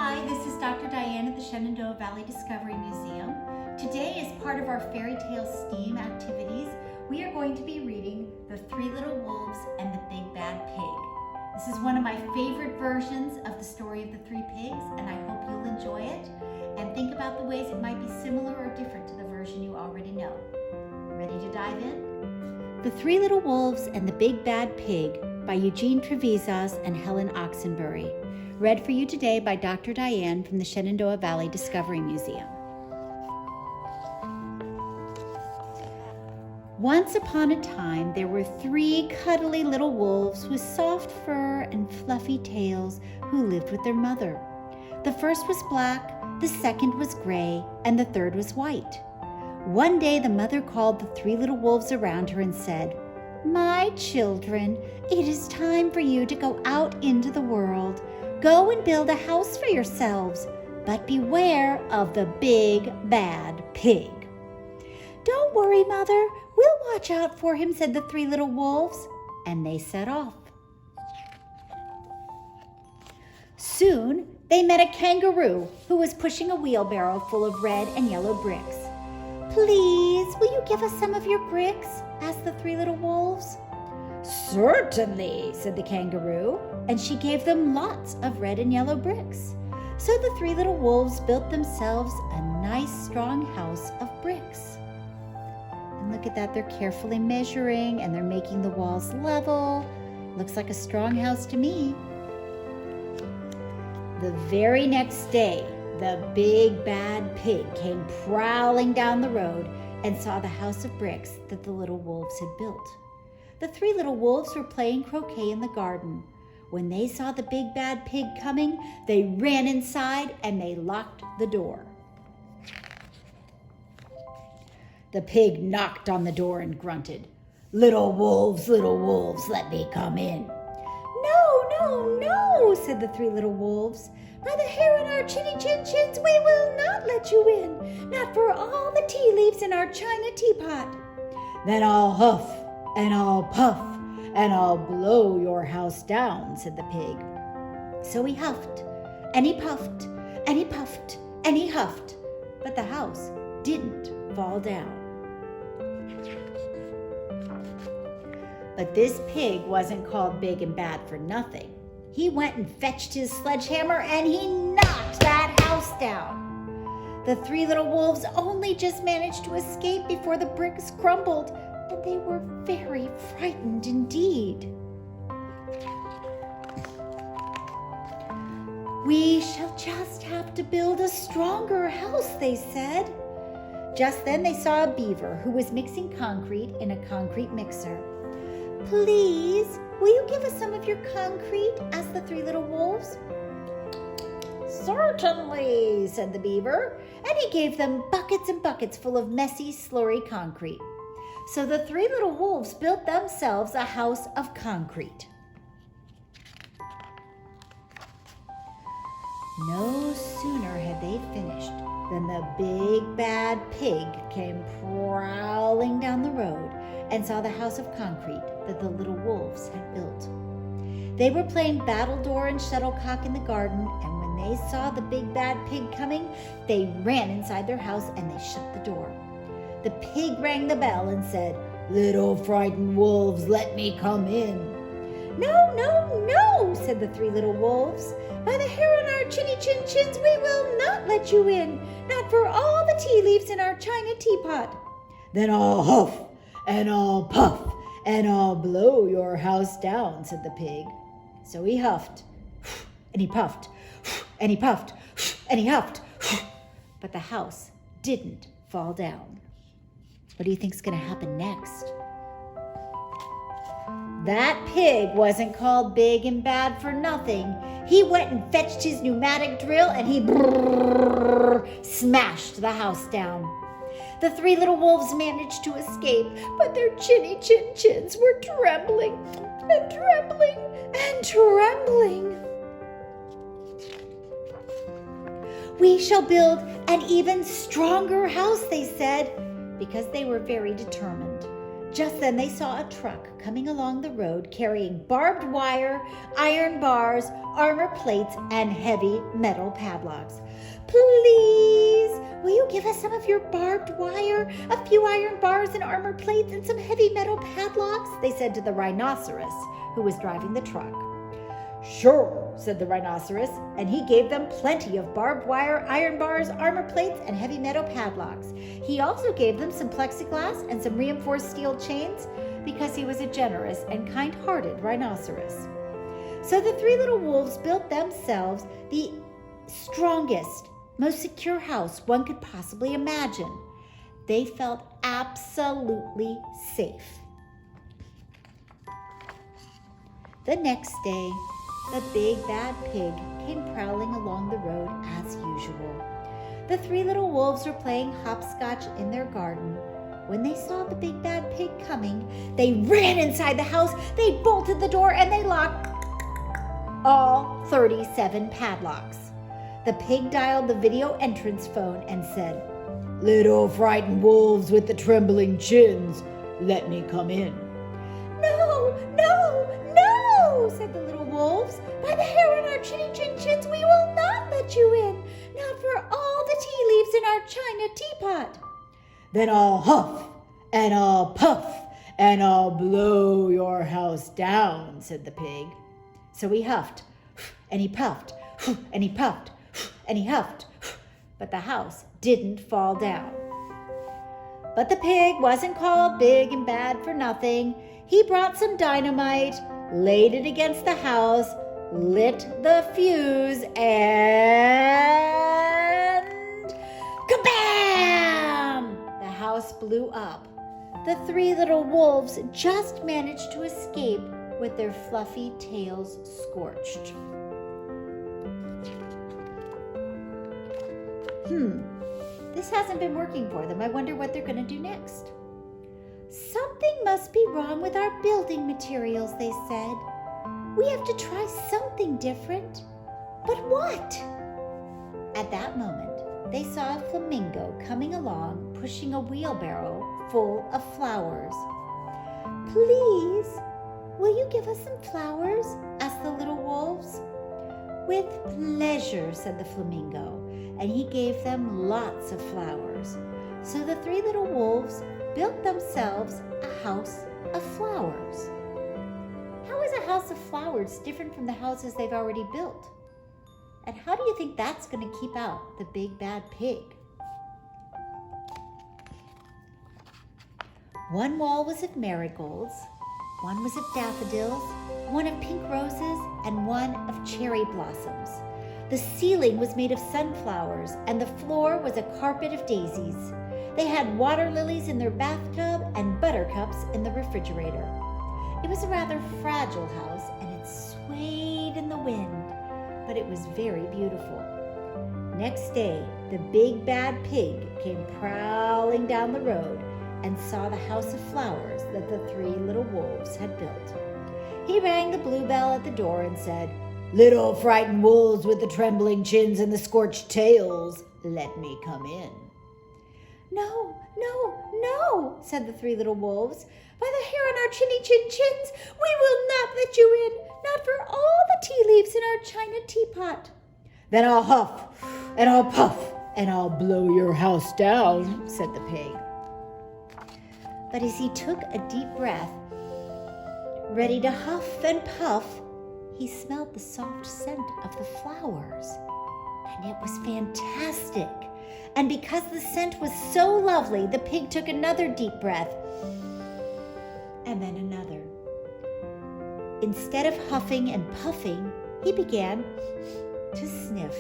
Hi, this is Dr. Diane at the Shenandoah Valley Discovery Museum. Today, as part of our fairy tale STEAM activities, we are going to be reading The Three Little Wolves and the Big Bad Pig. This is one of my favorite versions of the story of the three pigs, and I hope you'll enjoy it and think about the ways it might be similar or different to the version you already know. Ready to dive in? The Three Little Wolves and the Big Bad Pig by Eugene Trivizas and Helen Oxenbury. Read for you today by Dr. Diane from the Shenandoah Valley Discovery Museum. Once upon a time, there were three cuddly little wolves with soft fur and fluffy tails who lived with their mother. The first was black, the second was gray, and the third was white. One day, the mother called the three little wolves around her and said, "My children, it is time for you to go out into the world. Go and build a house for yourselves, but beware of the big bad pig." "Don't worry, Mother. We'll watch out for him," said the three little wolves, and they set off. Soon, they met a kangaroo who was pushing a wheelbarrow full of red and yellow bricks. "Please, will you give us some of your bricks?" asked the three little wolves. "Certainly," said the kangaroo, and she gave them lots of red and yellow bricks. So the three little wolves built themselves a nice, strong house of bricks. And look at that, they're carefully measuring and they're making the walls level. Looks like a strong house to me. The very next day, the big bad pig came prowling down the road and saw the house of bricks that the little wolves had built. The three little wolves were playing croquet in the garden. When they saw the big bad pig coming, they ran inside and they locked the door. The pig knocked on the door and grunted, little wolves, let me come in." "No, no, no," said the three little wolves. "By the hair on our chinny chin chins, we will not let you in, not for all the tea leaves in our china teapot." "Then I'll huff and I'll puff and I'll blow your house down," said the pig. So he huffed and he puffed and he puffed and he huffed, but the house didn't fall down. But this pig wasn't called big and bad for nothing. He went and fetched his sledgehammer and he knocked that house down. The three little wolves only just managed to escape before the bricks crumbled, and they were very frightened indeed. "We shall just have to build a stronger house," they said. Just then they saw a beaver who was mixing concrete in a concrete mixer. "Please, will you give us some of your concrete?" asked the three little wolves. "Certainly," said the beaver, and he gave them buckets and buckets full of messy, slurry concrete. So the three little wolves built themselves a house of concrete. No sooner had they finished than the big bad pig came prowling down the road and saw the house of concrete that the little wolves had built. They were playing battledore and shuttlecock in the garden, and when they saw the big bad pig coming, they ran inside their house and they shut the door. The pig rang the bell and said, "Little frightened wolves, let me come in." "No, no, no," said the three little wolves. "By the hair on our chinny chin chins, we will not let you in, not for all the tea leaves in our china teapot." "Then I'll huff and I'll puff and I'll blow your house down," said the pig. So he huffed and he puffed and he puffed and he huffed, but the house didn't fall down. What do you think's going to happen next? That pig wasn't called big and bad for nothing. He went and fetched his pneumatic drill and he smashed the house down. The three little wolves managed to escape, but their chinny chin chins were trembling and trembling and trembling. "We shall build an even stronger house," they said, because they were very determined. Just then they saw a truck coming along the road carrying barbed wire, iron bars, armor plates, and heavy metal padlocks. "Please, will you give us some of your barbed wire, a few iron bars and armor plates, and some heavy metal padlocks?" they said to the rhinoceros who was driving the truck. "Sure," said the rhinoceros, and he gave them plenty of barbed wire, iron bars, armor plates, and heavy metal padlocks. He also gave them some plexiglass and some reinforced steel chains because he was a generous and kind-hearted rhinoceros. So the three little wolves built themselves the strongest, most secure house one could possibly imagine. They felt absolutely safe. The next day, the big bad pig came prowling along the road as usual. The three little wolves were playing hopscotch in their garden. When they saw the big bad pig coming, they ran inside the house, they bolted the door, and they locked all 37 padlocks. The pig dialed the video entrance phone and said, "Little frightened wolves with the trembling chins, let me come in." "No, no, no," said the little wolves. "By the hair on our chinny chin chins, we will not let you in. Not for all the tea leaves in our china teapot." "Then I'll huff, and I'll puff, and I'll blow your house down," said the pig. So he huffed, and he puffed, and he puffed, and he huffed, but the house didn't fall down. But the pig wasn't called big and bad for nothing. He brought some dynamite, laid it against the house, lit the fuse, and kabam! The house blew up. The three little wolves just managed to escape with their fluffy tails scorched. This hasn't been working for them. I wonder what they're going to do next. "Something must be wrong with our building materials," they said. "We have to try something different. But what?" At that moment, they saw a flamingo coming along, pushing a wheelbarrow full of flowers. "Please, will you give us some flowers?" asked the little wolves. "With pleasure," said the flamingo, and he gave them lots of flowers. So the three little wolves built themselves a house of flowers. How is a house of flowers different from the houses they've already built? And how do you think that's going to keep out the big bad pig? One wall was of marigolds, one was of daffodils, one of pink roses, and one of cherry blossoms. The ceiling was made of sunflowers, and the floor was a carpet of daisies. They had water lilies in their bathtub and buttercups in the refrigerator. It was a rather fragile house, and it swayed in the wind, but it was very beautiful. Next day, the big bad pig came prowling down the road and saw the house of flowers that the three little wolves had built. He rang the bluebell at the door and said, "Little frightened wolves with the trembling chins and the scorched tails, let me come in." "No, no, no," said the three little wolves. "By the hair on our chinny chin chins, we will not let you in, not for all the tea leaves in our china teapot." "Then I'll huff, and I'll puff, and I'll blow your house down," said the pig. But as he took a deep breath, ready to huff and puff, he smelled the soft scent of the flowers, and it was fantastic. And because the scent was so lovely, the pig took another deep breath, and then another. Instead of huffing and puffing, he began to sniff.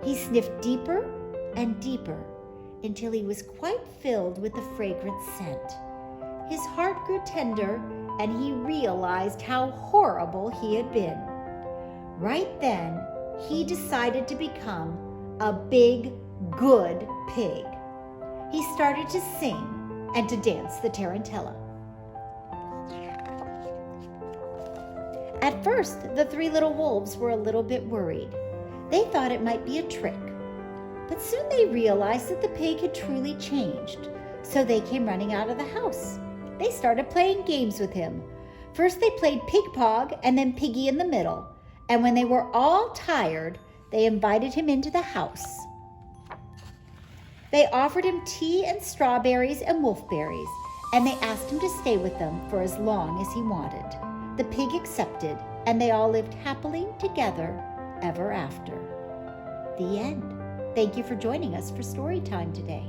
He sniffed deeper and deeper until he was quite filled with the fragrant scent. His heart grew tender, and he realized how horrible he had been. Right then, he decided to become a big, good pig. He started to sing and to dance the tarantella. At first, the three little wolves were a little bit worried. They thought it might be a trick. But soon they realized that the pig had truly changed, so they came running out of the house. they started playing games with him. First they played Pig Pog and then Piggy in the Middle. And when they were all tired, they invited him into the house. They offered him tea and strawberries and wolfberries, and they asked him to stay with them for as long as he wanted. The pig accepted, and they all lived happily together ever after. The end. Thank you for joining us for Storytime today.